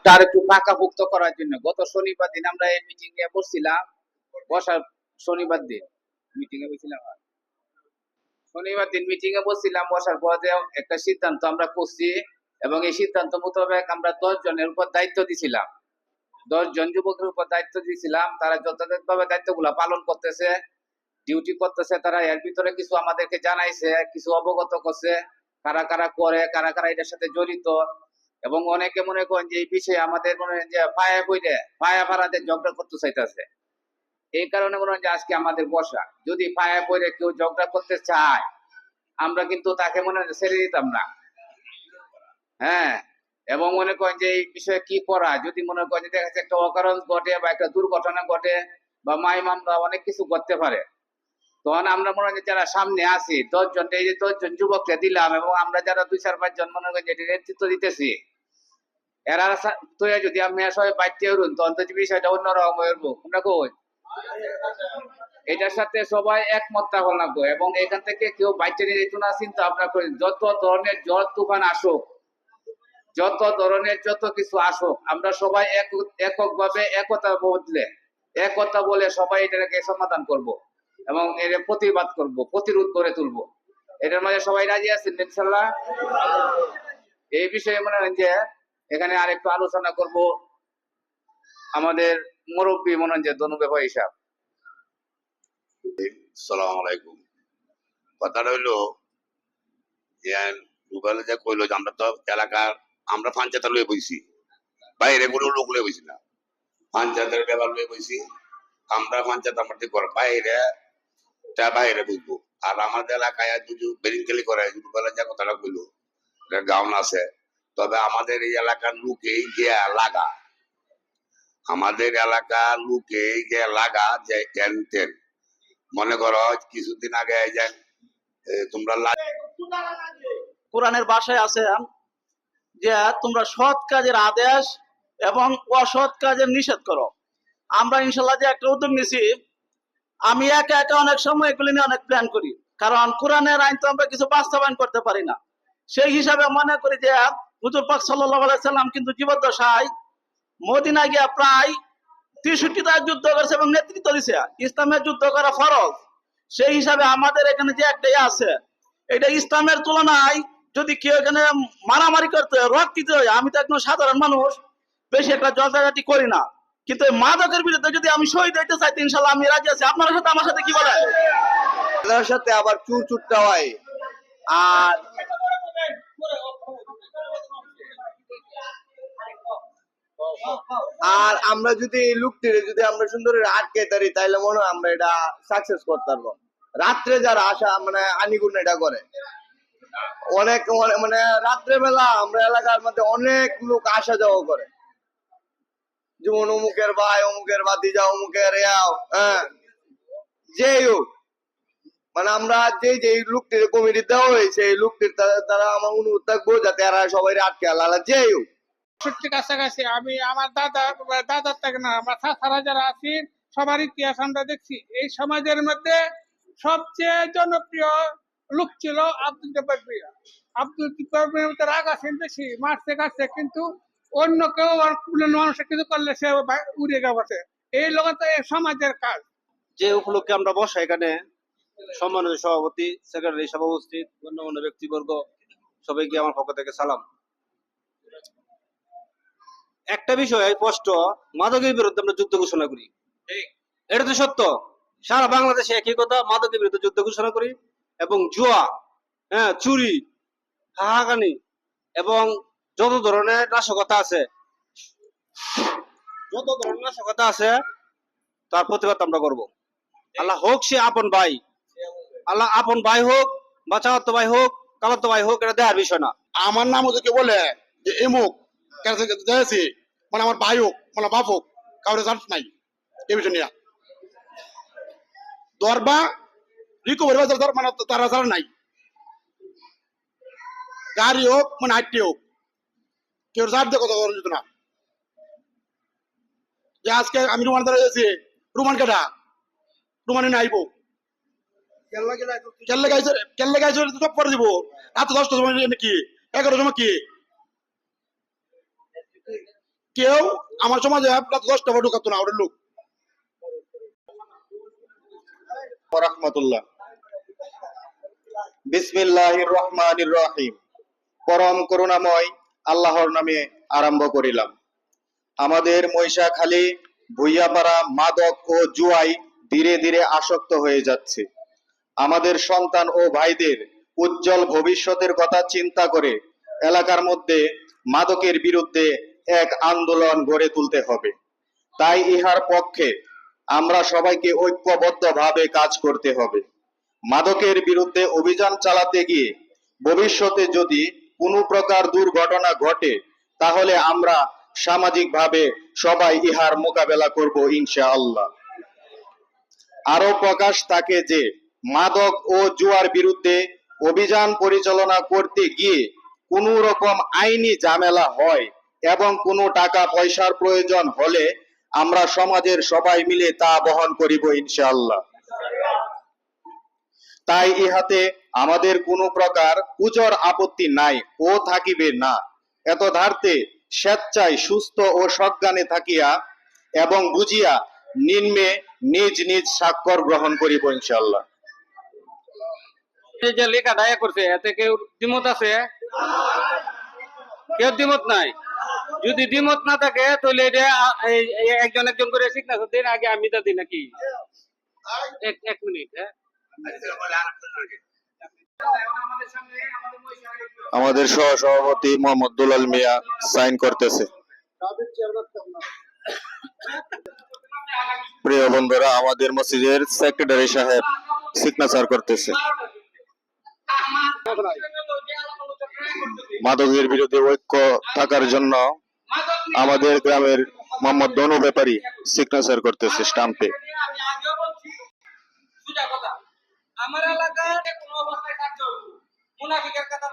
মাঠটা আর একটু পাকাপোক্ত করার জন্য গত শনিবার দিন আমরা এই মিটিং এ বসছিলাম। বসার শনিবার দিন মিটিং এ বসছিলাম। শনিবার দিন মিটিং এ বসছিলাম, বসার পর যে একটা সিদ্ধান্ত আমরা করছি এবং এই সিদ্ধান্ত মোতাবেক আমরা 10 জনের উপর দায়িত্ব দিছিলাম। 10 জন যুবকের উপর দায়িত্ব দিয়েছিলাম, তারা যথাযথভাবে দায়িত্বগুলো পালন করতেছে, ডিউটি করতেছে। তারা এর ভিতরে কিছু আমাদেরকে জানাইছে, কিছু অবগত করছে কারা কারা করে, কারা কারা এটার সাথে জড়িত। এবং অনেকে মনে করেন যে এই বিষয়ে আমাদের মনে হয় যে পায়া পাড়াতে ঝগড়া করতে চাইতেছে। এই কারণে মনে হয় যে আজকে আমাদের বসা, যদি পায়া পড়ে কেউ ঝগড়া করতে চায় আমরা কিন্তু তাকে মনে হয় ছেড়ে দিতাম না। হ্যাঁ, এবং মনে করেন যে এই বিষয়ে কি করা, যদি মনে করেন যে দেখা যাচ্ছে একটা অকারণ ঘটে বা একটা দুর্ঘটনা ঘটে বা মাই মামলা অনেক কিছু করতে পারে, তখন আমরা মনে হয় যে যারা সামনে আছি 10 জন, এই যে 10 জন যুবককে দিলাম এবং আমরা যারা 2-4-5 জন মনে করেন যে নেতৃত্ব দিতেছি, এরা তো যদি আমি সবাই বাইতে উঠুন তখন তো বিষয়টা অন্যরকম হয়ে উঠবো। আমরা কই এটার সাথে সবাই একমত থাকা লাগবে এবং এখান থেকে কেউ বাইতে নিয়ে যেত না। চিন্তা ভাবনা করি যত ধরনের ঝড় তুফান আসুক, যত ধরনের যত কিছু আসুক, আমরা সবাই এককভাবে একতা বলে সবাই এটাকে সমাধান করব এবং এর প্রতিবাদ করব, প্রতিরোধ করে তুলব। এটার মাঝে সবাই রাজি আছেন ইনশাআল্লাহ? এই বিষয়ে মনে হয় যে এখানে আরেকটু আলোচনা করব আমাদের মুরব্বী মনে হয় যে দনুবেফা হিসাব। সালাম আলাইকুম। কথাটা হইলো যে রুবেলে যে কইলো যে আমরা তো এলাকার আমরা পঞ্চায়েত লয়ে বইছি, বাইরে কোনো লোক লয়ে বইছি না, পঞ্চায়েতের ব্যাপার লয়ে বইছি। আমরা পঞ্চায়েত আমাদের ঘর বাইরে বাইরে বুঝবো। আর আমাদের এলাকায় যদি বেরিংকেলি করে রুবেলে যে কথাটা কইলো গাউন আছে, তবে আমাদের এই এলাকার লোকেই গিয়া লাগা, আমাদের এলাকার লোকেই গিয়া লাগা যে টেন মনে করো কিছুদিন আগে যে তোমরা কোরআনের ভাষায় আছে যে তোমরা সৎ কাজের আদেশ এবং অসৎ কাজের নিষেধ করো। আমরা ইনশাল্লাহ যে একটা উদ্যোগ নিছি, আমি একা একা অনেক সময় এগুলি নিয়ে অনেক প্ল্যান করি, কারণ কোরআনের আইন তো আমরা কিছু বাস্তবায়ন করতে পারি না। সেই হিসাবে মনে করি যে হুজুর পাক সাল্লাল্লাহু আলাইহি সাল্লাম কিন্তু জীবদ্দশায় মদিনা গিয়া প্রায় 63টা যুদ্ধ করেছে এবং নেতৃত্ব দিছে। ইসলামের যুদ্ধ করা ফরজ। সেই হিসাবে আমাদের এখানে যে একটা আছে, এটা ইসলামের তুলনায় যদি কেউ এখানে মারামারি করতে হয়, রক দিতে হয়, আমি তো একজন সাধারণ মানুষ, বেশি একটা জলজাটি করি না, কিন্তু মাদকের বিরুদ্ধে যদি আমি শহীদ হইতে চাই ইনশাল্লাহ আমি রাজি আছি। আপনার সাথে আমার সাথে কি বলে? তার সাথে আবার চুরচুরটা হয়। আর আর আমরা যদি এই লুকটিরে যদি আমরা সুন্দর আটকে তারি তাইলে মনে হয় আমরা এটা সাকসেস করতে পারবো। রাত্রে যারা আসা মানে আনিগুন এটা করে অনেক মানে রাত্রে বেলা আমরা এলাকার মধ্যে অনেক লোক আসা যাওয়া করে, যেমন অমুকের ভাই, অমুকের ভাতিজা, অমুকের হ্যাঁ যেই হোক, মানে আমরা যে লোকটির কমিটি দেওয়া হয়েছে এই লোকটির দ্বারা আমার অনুরোধ থাকবো যাতে এরা সবাই আটকে আলাদা যেই হোক। কাছাকাছি আমি আমার দাদার থেকে না, আমরা সারা যারা আছি সবার ইতিহাস আমরা দেখছি। এই সমাজের মধ্যে সবচেয়ে জনপ্রিয় লোক ছিল আব্দুল জব্বার ভূঁইয়া। আব্দুল জব্বার ভূঁইয়ার রাগ আসেন বেশি, মারছে কাটছে, কিন্তু অন্য কেউ মানুষের কিছু করলে সে উড়ে গেছে। এই লোক তো সমাজের কাজ। যে উপলক্ষে আমরা বসা এখানে, সম্মানিত সভাপতি, সেক্রেটারি সভা উপস্থিত, গণ্যমান্য ব্যক্তিবর্গ, সবাইকে আমার পক্ষ থেকে সালাম। একটা বিষয় স্পষ্ট, মাদকের বিরুদ্ধে আমরা যুদ্ধ ঘোষণা করি, এটা তো সত্য। সারা বাংলাদেশে একই কথা, মাদকের বিরুদ্ধে যুদ্ধ ঘোষণা করি। এবং জুয়া, হ্যাঁ, চুরি, হাহাকানি এবং যত ধরনের নাশকতা আছে তার প্রতিবাদ আমরা করবো। আল্লাহ হোক সে আপন ভাই, আল্লাহ আপন ভাই হোক বা চাওয়াতো ভাই হোক, কালাতো ভাই হোক, এটা দেখার বিষয় না। আমার নাম ওদেরকে বলে যে এমুক দেখেছি, মানে আমার ভাই হোক মানে বাপ হোক, কাউরে চান্স নাই এ বিষয় নিয়ে দরবা রিকভারি মানে তারা ছাড়া নাই, গাড়ি হোক মানে হাইটটি হোক, কেউ চার দিয়ে কথা করার যেত না। যে আজকে আমি রুমান ধরে গেছি, রুমান কাটা রুমানে নাইব কেল্লে গাইছে সব করে দিব। রাত 10টার সময় কি 11টার সময় কি কেউ আমার সমাজে রাত 10টা পর ঢুকাতো না ওদের লোক। রাহমাতুল্লাহ। বিসমিল্লাহির রহমানির রহিম। পরম করুণাময় আল্লাহর নামে আরম্ভ করিলাম। আমাদের মহিষাখালী ভুইয়াপাড়া মাদক ও জুয়ায় ধীরে ধীরে আসক্ত হয়ে যাচ্ছে। আমাদের সন্তান ও ভাইদের উজ্জ্বল ভবিষ্যতের কথা চিন্তা করে এলাকার মধ্যে মাদকের বিরুদ্ধে এক আন্দোলন গড়ে তুলতে হবে। তাই ইহার পক্ষে আমরা সবাইকে ঐক্যবদ্ধভাবে কাজ করতে হবে। মাদকের বিরুদ্ধে অভিযান চালাতে গিয়ে ভবিষ্যতে যদি কোনো প্রকার দুর্ঘটনা ঘটে তাহলে আমরা সামাজিকভাবে সবাই ইহার মোকাবেলা করব ইনশাআল্লাহ। আরো প্রকাশ থাকে যে মাদক ও জুয়ার বিরুদ্ধে অভিযান পরিচালনা করতে গিয়ে কোনো রকম আইনি ঝামেলা হয় এবং কোনো টাকা পয়সার প্রয়োজন হলে আমরা সমাজের সবাই মিলে তা বহন করিব ইনশাআল্লাহ। তাই ইহাতে আমাদের কোনো প্রকার উজর আপত্তি নাই ও থাকিবে না। এত ধার্তে স্বেচ্ছায় সুস্থ ও সজ্ঞানে থাকিয়া এবং বুঝিয়া নিম্নে নিজ নিজ স্বাক্ষর গ্রহণ করিব ইনশাআল্লাহ। এই যে লেখা দায়া করছে এতে কেউ দ্বিমত আছে? কেউ দ্বিমত নাই। যদি দ্বিমত না থাকে তাহলে এটা একজন একজন করে সিগনেচার দিন, আগে আমি তা দিই নাকি? এক মিনিট। আমাদের সহ সভাপতি মোহাম্মদ দুলাল মিয়া সাইন করতেছে। প্রিয় বন্ধুরা, আমাদের মসজিদের সেক্রেটারি সাহেব সিগনেচার করতেছে। মাদকের বিরুদ্ধে ঐক্য থাকার জন্য আমাদের গ্রামের মোহাম্মদ দনু ব্যাপারী সিগনেচার করতেছে স্টাম্পে। আমার এলাকায় কোনো অবস্থায় কাজ চলবে মুনাফিকের কথা